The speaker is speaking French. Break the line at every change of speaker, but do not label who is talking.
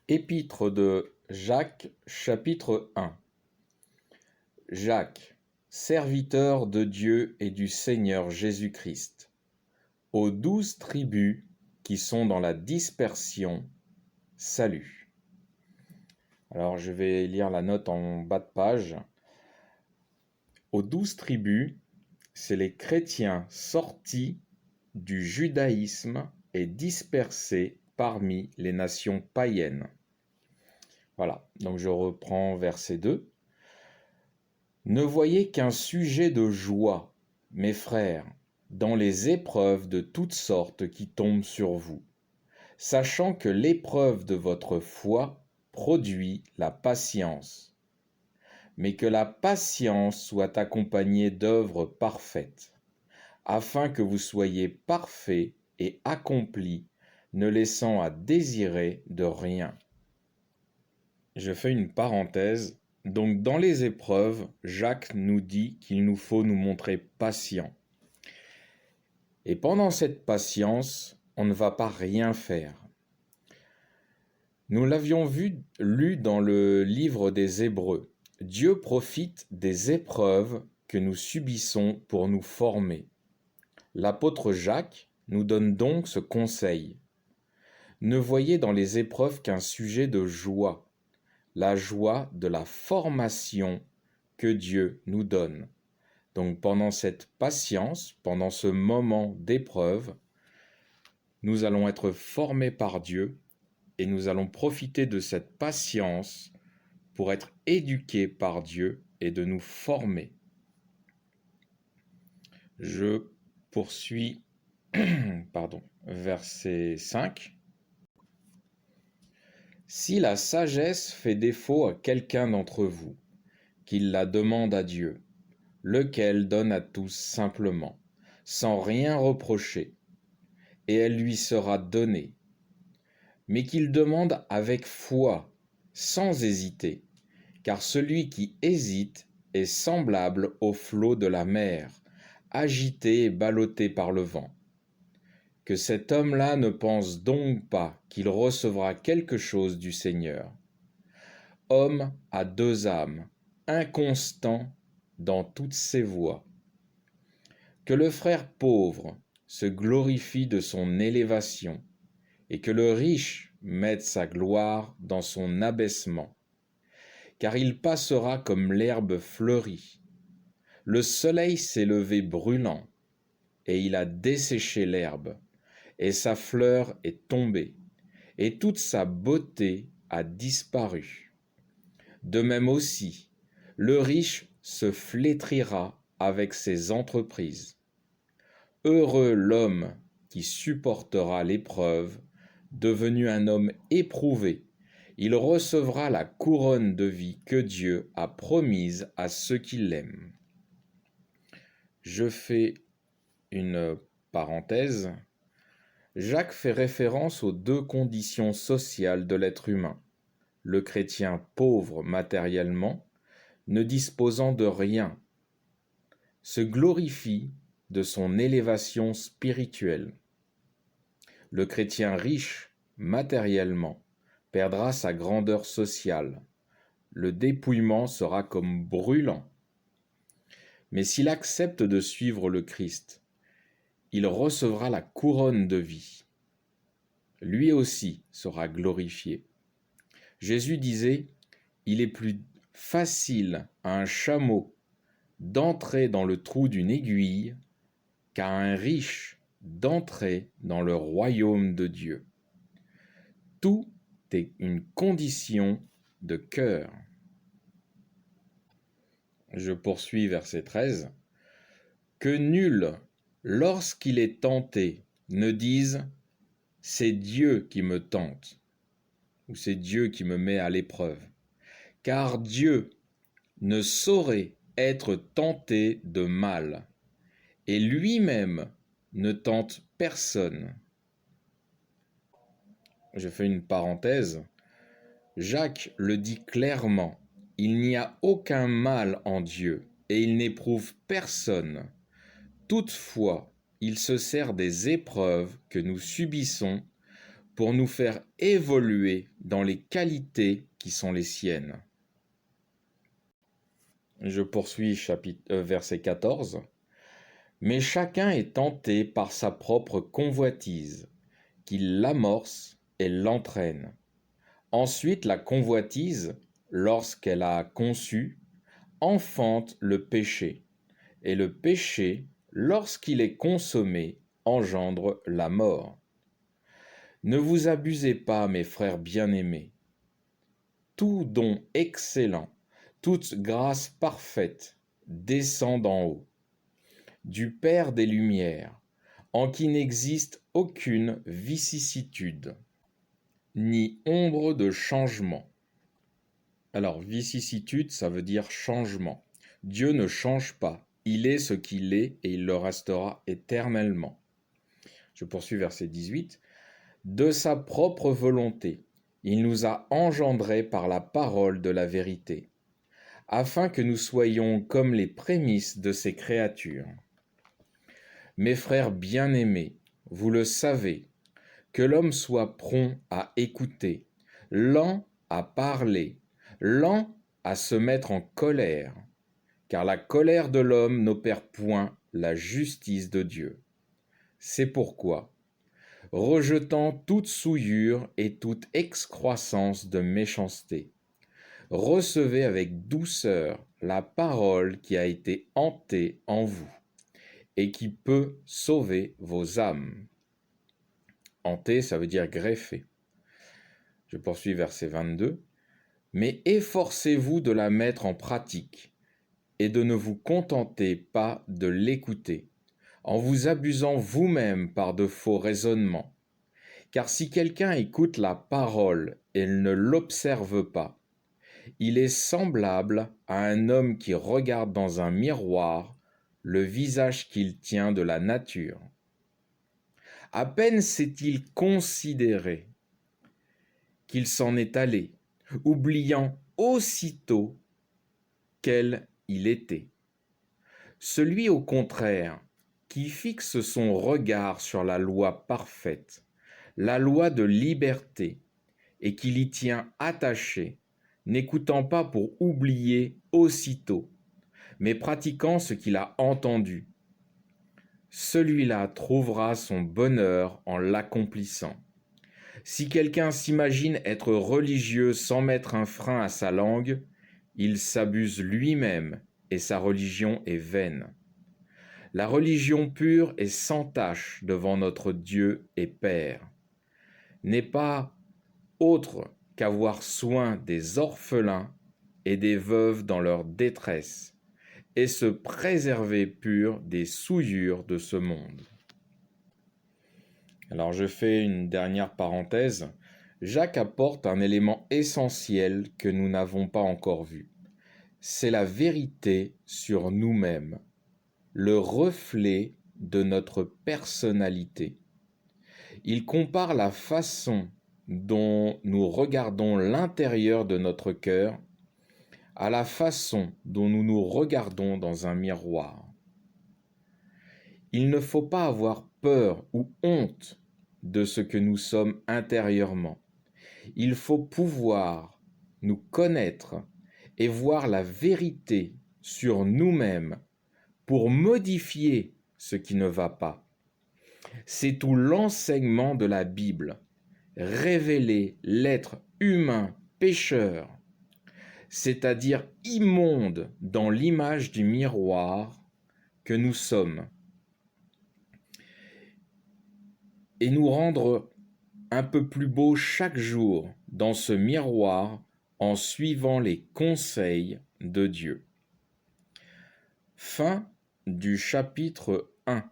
Épître de Jacques, chapitre 1. Jacques, serviteur de Dieu et du Seigneur Jésus-Christ, aux 12 tribus qui sont dans la dispersion, salut. Alors je vais lire la note en bas de page. Aux 12 tribus, c'est les chrétiens sortis du judaïsme et dispersés parmi les nations païennes. Voilà, donc je reprends verset 2. Ne voyez qu'un sujet de joie, mes frères, dans les épreuves de toutes sortes qui tombent sur vous, sachant que l'épreuve de votre foi produit la patience, mais que la patience soit accompagnée d'œuvres parfaites, afin que vous soyez parfaits et accomplis, ne laissant à désirer de rien. Je fais une parenthèse. Donc dans les épreuves, Jacques nous dit qu'il nous faut nous montrer patients. Et pendant cette patience, on ne va pas rien faire. Nous l'avions lu dans le livre des Hébreux. Dieu profite des épreuves que nous subissons pour nous former. L'apôtre Jacques nous donne donc ce conseil. Ne voyez dans les épreuves qu'un sujet de joie, la joie de la formation que Dieu nous donne. Donc pendant cette patience, pendant ce moment d'épreuve, nous allons être formés par Dieu et nous allons profiter de cette patience pour être éduqués par Dieu et de nous former. Je poursuis, verset 5. Si la sagesse fait défaut à quelqu'un d'entre vous, qu'il la demande à Dieu, lequel donne à tous simplement, sans rien reprocher, et elle lui sera donnée. Mais qu'il demande avec foi, sans hésiter, car celui qui hésite est semblable au flot de la mer, agité et ballotté par le vent. Que cet homme-là ne pense donc pas qu'il recevra quelque chose du Seigneur. Homme à deux âmes, inconstant dans toutes ses voies. Que le frère pauvre se glorifie de son élévation, et que le riche mette sa gloire dans son abaissement, car il passera comme l'herbe fleurie. Le soleil s'est levé brûlant, et il a desséché l'herbe, et sa fleur est tombée, et toute sa beauté a disparu. De même aussi, le riche se flétrira avec ses entreprises. Heureux l'homme qui supportera l'épreuve, devenu un homme éprouvé, il recevra la couronne de vie que Dieu a promise à ceux qui l'aiment. Je fais une parenthèse. Jacques fait référence aux deux conditions sociales de l'être humain. Le chrétien pauvre matériellement, ne disposant de rien, se glorifie de son élévation spirituelle. Le chrétien riche matériellement perdra sa grandeur sociale. Le dépouillement sera comme brûlant. Mais s'il accepte de suivre le Christ, il recevra la couronne de vie. Lui aussi sera glorifié. Jésus disait, « Il est plus facile à un chameau d'entrer dans le trou d'une aiguille qu'à un riche d'entrer dans le royaume de Dieu. » Tout est une condition de cœur. Je poursuis verset 13. Que nul, lorsqu'il est tenté, ne dise « c'est Dieu qui me tente » ou « c'est Dieu qui me met à l'épreuve ». Car Dieu ne saurait être tenté de mal, et lui-même ne tente personne. Je fais une parenthèse. Jacques le dit clairement, il n'y a aucun mal en Dieu, et il n'éprouve personne. Toutefois, il se sert des épreuves que nous subissons pour nous faire évoluer dans les qualités qui sont les siennes. Je poursuis verset 14. Mais chacun est tenté par sa propre convoitise, qu'il l'amorce et l'entraîne. Ensuite, la convoitise, lorsqu'elle a conçu, enfante le péché, et le péché, lorsqu'il est consommé, engendre la mort. Ne vous abusez pas, mes frères bien-aimés. Tout don excellent, toute grâce parfaite descend d'en haut, du Père des Lumières, en qui n'existe aucune vicissitude, ni ombre de changement. Alors, vicissitude, ça veut dire changement. Dieu ne change pas. Il est ce qu'il est et il le restera éternellement. Je poursuis verset 18. De sa propre volonté, il nous a engendrés par la parole de la vérité, afin que nous soyons comme les prémices de ses créatures. Mes frères bien-aimés, vous le savez, que l'homme soit prompt à écouter, lent à parler, lent à se mettre en colère, car la colère de l'homme n'opère point la justice de Dieu. C'est pourquoi, rejetant toute souillure et toute excroissance de méchanceté, recevez avec douceur la parole qui a été hantée en vous et qui peut sauver vos âmes. Hanté, ça veut dire greffé. Je poursuis verset 22. Mais efforcez-vous de la mettre en pratique et de ne vous contenter pas de l'écouter, en vous abusant vous-même par de faux raisonnements. Car si quelqu'un écoute la parole et ne l'observe pas, il est semblable à un homme qui regarde dans un miroir le visage qu'il tient de la nature. À peine s'est-il considéré qu'il s'en est allé, oubliant aussitôt quel il était. Celui au contraire qui fixe son regard sur la loi parfaite, la loi de liberté, et qui l'y tient attaché, n'écoutant pas pour oublier aussitôt, mais pratiquant ce qu'il a entendu, celui-là trouvera son bonheur en l'accomplissant. Si quelqu'un s'imagine être religieux sans mettre un frein à sa langue, il s'abuse lui-même et sa religion est vaine. La religion pure et sans tache devant notre Dieu et Père n'est pas autre qu'avoir soin des orphelins et des veuves dans leur détresse, et se préserver pur des souillures de ce monde. Alors je fais une dernière parenthèse. Jacques apporte un élément essentiel que nous n'avons pas encore vu. C'est la vérité sur nous-mêmes, le reflet de notre personnalité. Il compare la façon dont nous regardons l'intérieur de notre cœur à la façon dont nous nous regardons dans un miroir. Il ne faut pas avoir peur ou honte de ce que nous sommes intérieurement. Il faut pouvoir nous connaître et voir la vérité sur nous-mêmes pour modifier ce qui ne va pas. C'est tout l'enseignement de la Bible, révéler l'être humain pécheur, c'est-à-dire immonde dans l'image du miroir que nous sommes, et nous rendre un peu plus beaux chaque jour dans ce miroir en suivant les conseils de Dieu. Fin du chapitre 1.